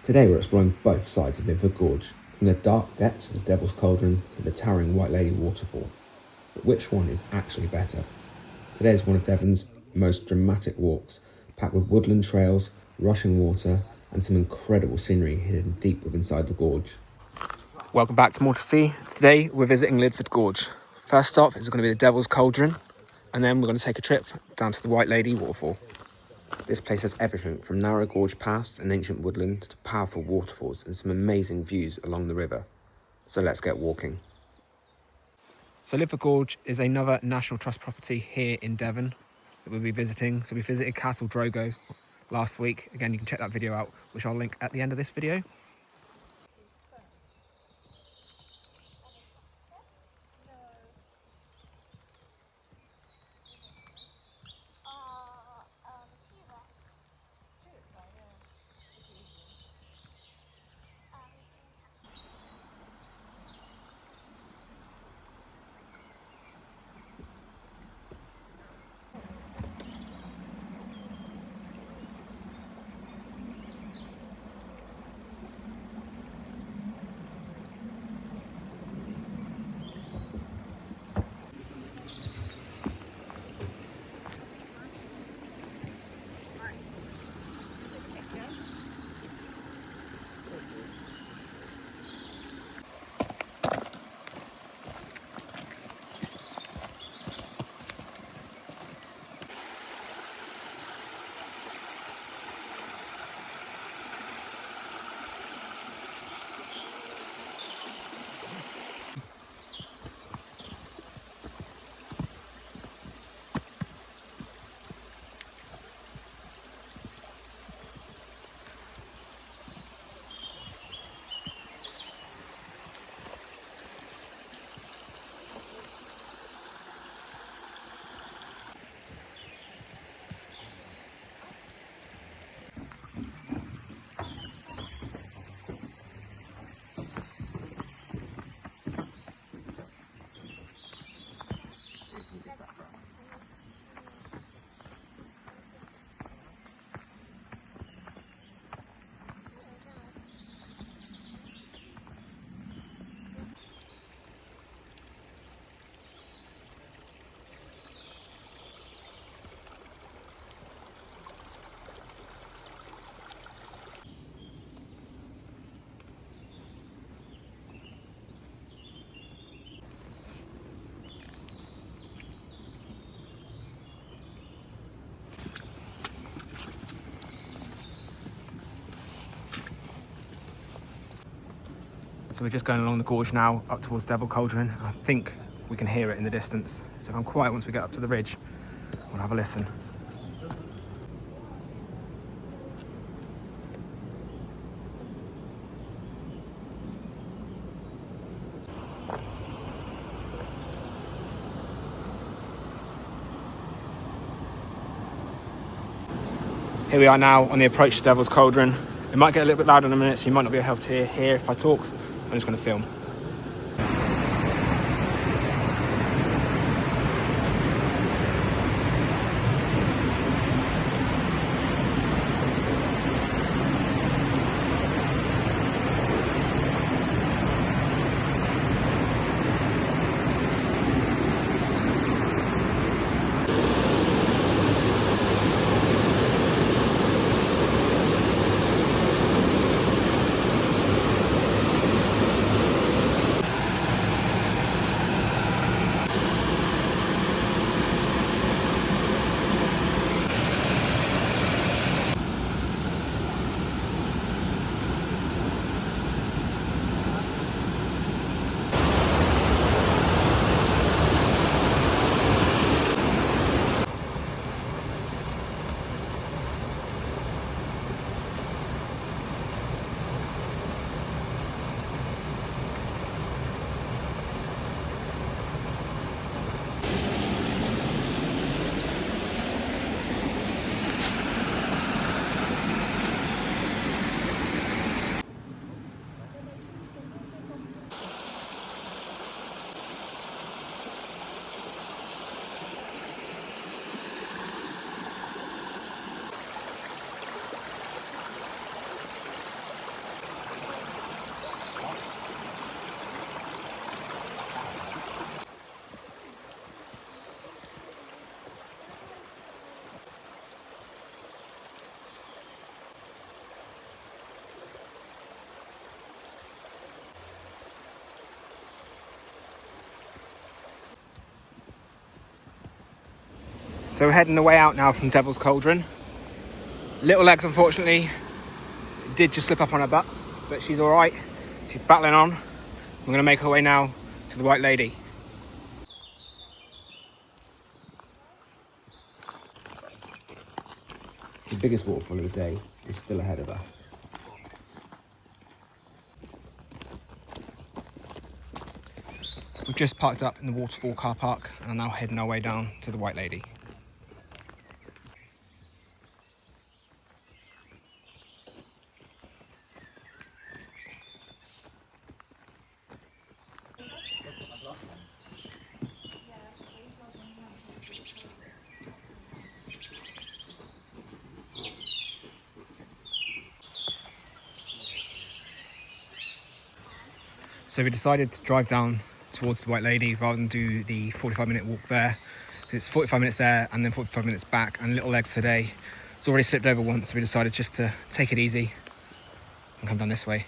Today we're exploring both sides of Lydford Gorge, from the dark depths of the Devil's Cauldron to the towering White Lady Waterfall. But which one is actually better? Today is one of Devon's most dramatic walks, packed with woodland trails, rushing water and some incredible scenery hidden deep within inside the gorge. Welcome back to Moor to See. Today we're visiting Lydford Gorge. First stop is going to be the Devil's Cauldron, and then we're going to take a trip down to the White Lady Waterfall. This place has everything from narrow gorge paths and ancient woodland to powerful waterfalls and some amazing views along the river. So let's get walking. So Lydford Gorge is another National Trust property here in Devon that we'll be visiting. So we visited Castle Drogo last week. Again, you can check that video out, which I'll link at the end of this video. So we're just going along the gorge now, up towards Devil Cauldron. I think we can hear it in the distance. So if I'm quiet once we get up to the ridge, we'll have a listen. Here we are now on the approach to Devil's Cauldron. It might get a little bit louder in a minute, so you might not be able to hear if I talk. I'm just going to film. So we're heading the way out now from Devil's Cauldron. Little legs, unfortunately, did just slip up on her butt, but she's all right. She's battling on. We're going to make our way now to the White Lady. The biggest waterfall of the day is still ahead of us. We've just parked up in the waterfall car park and are now heading our way down to the White Lady. So we decided to drive down towards the White Lady rather than do the 45-minute walk there. Because it's 45 minutes there and then 45 minutes back, and Little Legs today it's already slipped over once, so we decided just to take it easy and come down this way.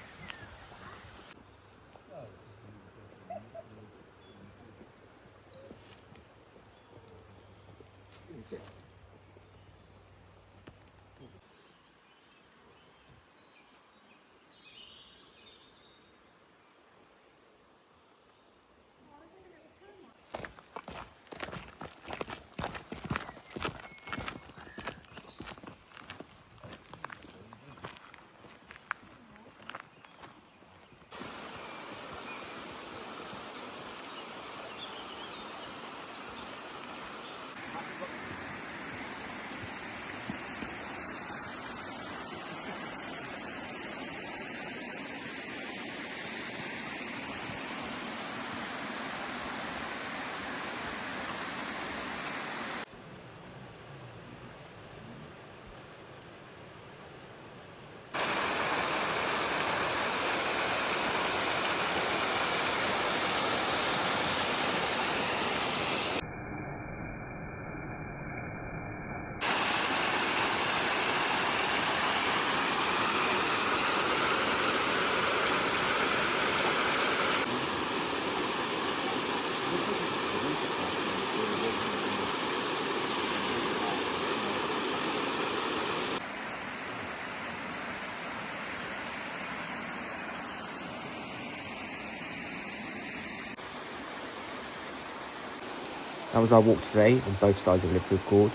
That was our walk today on both sides of Lydford Gorge,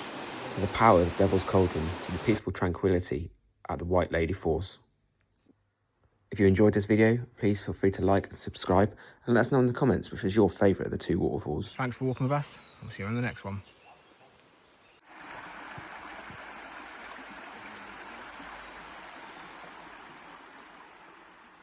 to the power of Devil's Cauldron, to the peaceful tranquility at the White Lady Falls. If you enjoyed this video, please feel free to like and subscribe, and let us know in the comments which was your favourite of the two waterfalls. Thanks for walking with us. We'll see you on the next one.